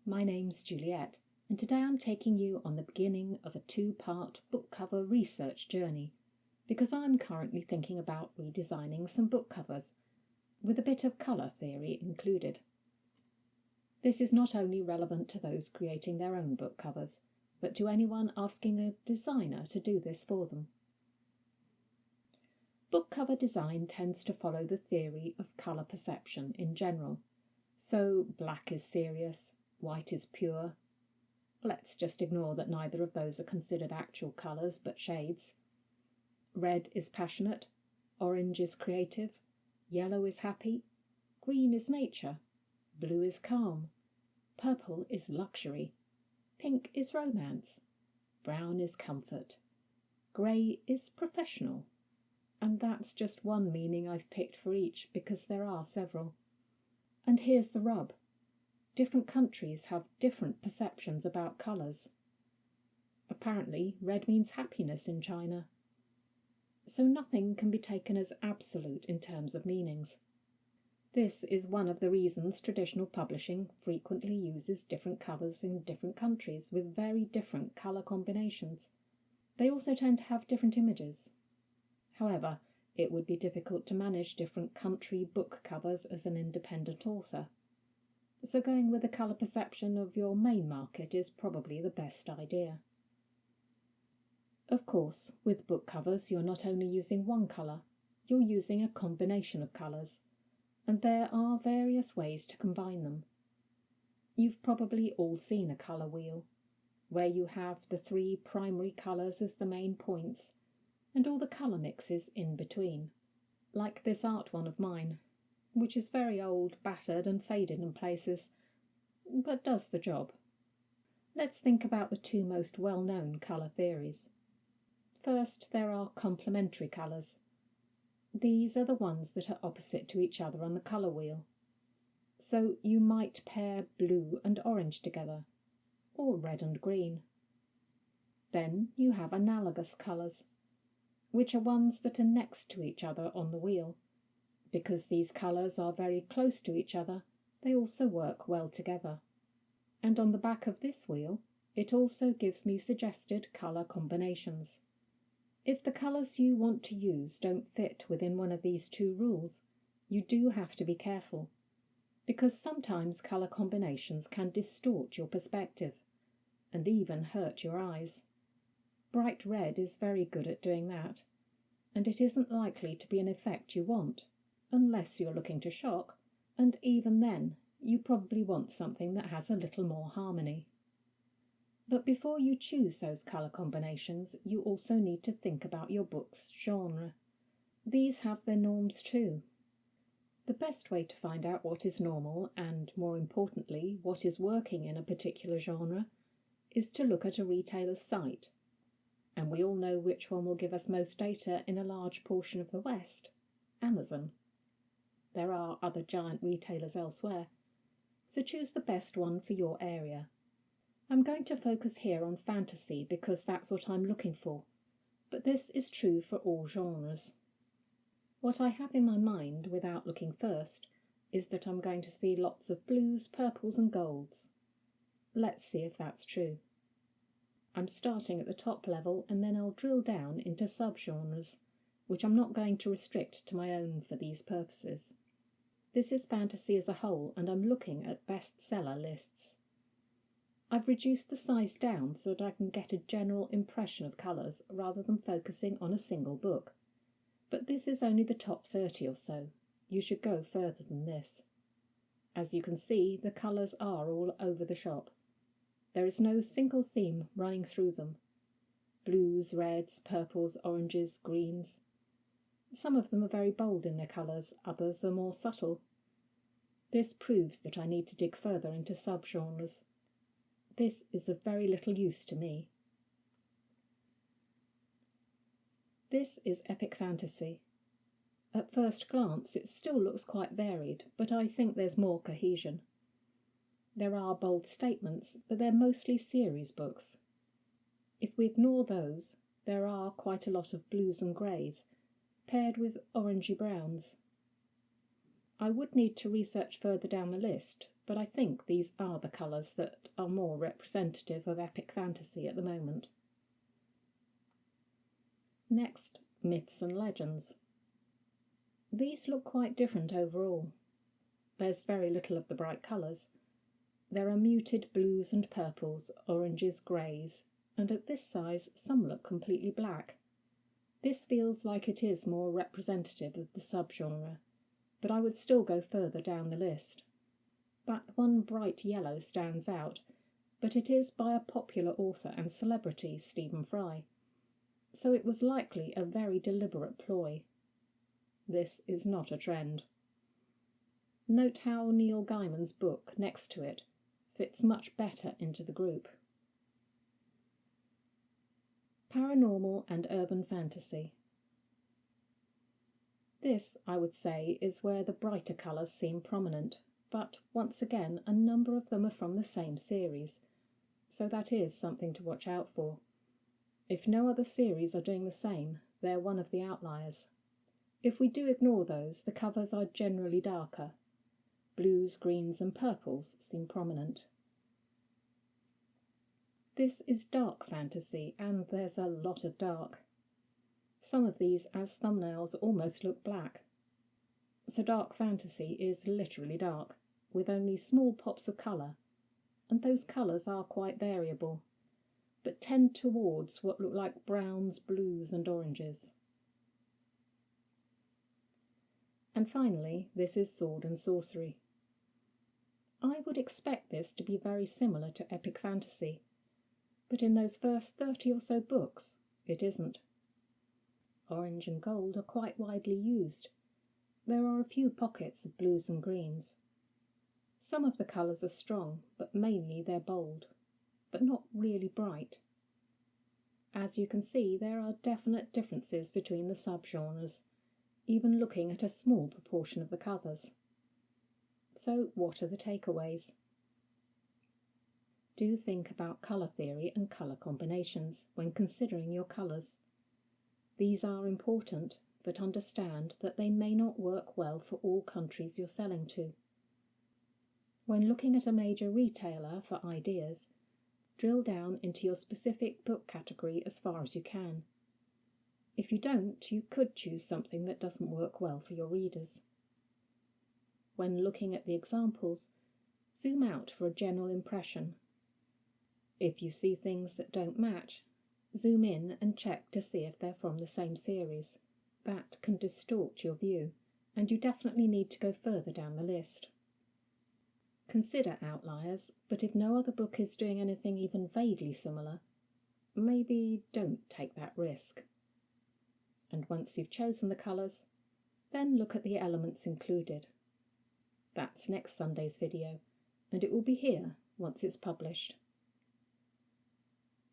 My name's Juliet, and today I'm taking you on the beginning of a two-part book cover research journey, because I'm currently thinking about redesigning some book covers, with a bit of colour theory included. This is not only relevant to those creating their own book covers, but to anyone asking a designer to do this for them. Book cover design tends to follow the theory of colour perception in general. So black is serious, white is pure. Let's just ignore that neither of those are considered actual colours but shades. Red is passionate, orange is creative, yellow is happy, green is nature, blue is calm, purple is luxury, pink is romance, brown is comfort, grey is professional. And that's just one meaning I've picked for each because there are several. And here's the rub. Different countries have different perceptions about colours. Apparently, red means happiness in China. So nothing can be taken as absolute in terms of meanings. This is one of the reasons traditional publishing frequently uses different covers in different countries with very different colour combinations. They also tend to have different images. However, it would be difficult to manage different country book covers as an independent author. So going with the colour perception of your main market is probably the best idea. Of course, with book covers you're not only using one colour, you're using a combination of colours, and there are various ways to combine them. You've probably all seen a colour wheel, where you have the three primary colours as the main points, and all the colour mixes in between, like this art one of mine, which is very old, battered and faded in places, but does the job. Let's think about the two most well-known colour theories. First, there are complementary colours. These are the ones that are opposite to each other on the colour wheel. So you might pair blue and orange together, or red and green. Then you have analogous colours, which are ones that are next to each other on the wheel. Because these colours are very close to each other, they also work well together. And on the back of this wheel, it also gives me suggested colour combinations. If the colours you want to use don't fit within one of these two rules, you do have to be careful, because sometimes colour combinations can distort your perspective, and even hurt your eyes. Bright red is very good at doing that, and it isn't likely to be an effect you want, unless you're looking to shock, and even then you probably want something that has a little more harmony. But before you choose those colour combinations, you also need to think about your book's genre. These have their norms too. The best way to find out what is normal, and more importantly, what is working in a particular genre, is to look at a retailer's site. And we all know which one will give us most data in a large portion of the West: Amazon. There are other giant retailers elsewhere, so choose the best one for your area. I'm going to focus here on fantasy because that's what I'm looking for, but this is true for all genres. What I have in my mind, without looking first, is that I'm going to see lots of blues, purples and golds. Let's see if that's true. I'm starting at the top level and then I'll drill down into subgenres, which I'm not going to restrict to my own for these purposes. This is fantasy as a whole, and I'm looking at bestseller lists. I've reduced the size down so that I can get a general impression of colours rather than focusing on a single book. But this is only the top 30 or so. You should go further than this. As you can see, the colours are all over the shop. There is no single theme running through them. Blues, reds, purples, oranges, greens. Some of them are very bold in their colours, others are more subtle. This proves that I need to dig further into subgenres. This is of very little use to me. This is epic fantasy. At first glance it still looks quite varied, but I think there's more cohesion. There are bold statements, but they're mostly series books. If we ignore those, there are quite a lot of blues and greys, paired with orangey browns. I would need to research further down the list, but I think these are the colours that are more representative of epic fantasy at the moment. Next, myths and legends. These look quite different overall. There's very little of the bright colours. There are muted blues and purples, oranges, greys, and at this size some look completely black. This feels like it is more representative of the subgenre, but I would still go further down the list. That one bright yellow stands out, but it is by a popular author and celebrity, Stephen Fry, so it was likely a very deliberate ploy. This is not a trend. Note how Neil Gaiman's book next to it fits much better into the group. Paranormal and urban fantasy. This, I would say, is where the brighter colours seem prominent, but once again a number of them are from the same series, so that is something to watch out for. If no other series are doing the same, they're one of the outliers. If we do ignore those, the covers are generally darker. Blues, greens and purples seem prominent. This is dark fantasy, and there's a lot of dark. Some of these as thumbnails almost look black. So dark fantasy is literally dark, with only small pops of colour, and those colours are quite variable, but tend towards what look like browns, blues and oranges. And finally, this is sword and sorcery. I would expect this to be very similar to epic fantasy, but in those first 30 or so books, it isn't. Orange and gold are quite widely used. There are a few pockets of blues and greens. Some of the colours are strong, but mainly they're bold, but not really bright. As you can see, there are definite differences between the subgenres, even looking at a small proportion of the covers. So what are the takeaways? Do think about colour theory and colour combinations when considering your colours. These are important, but understand that they may not work well for all countries you're selling to. When looking at a major retailer for ideas, drill down into your specific book category as far as you can. If you don't, you could choose something that doesn't work well for your readers. When looking at the examples, zoom out for a general impression. If you see things that don't match, zoom in and check to see if they're from the same series. That can distort your view, and you definitely need to go further down the list. Consider outliers, but if no other book is doing anything even vaguely similar, maybe don't take that risk. And once you've chosen the colours, then look at the elements included. That's next Sunday's video, and it will be here once it's published.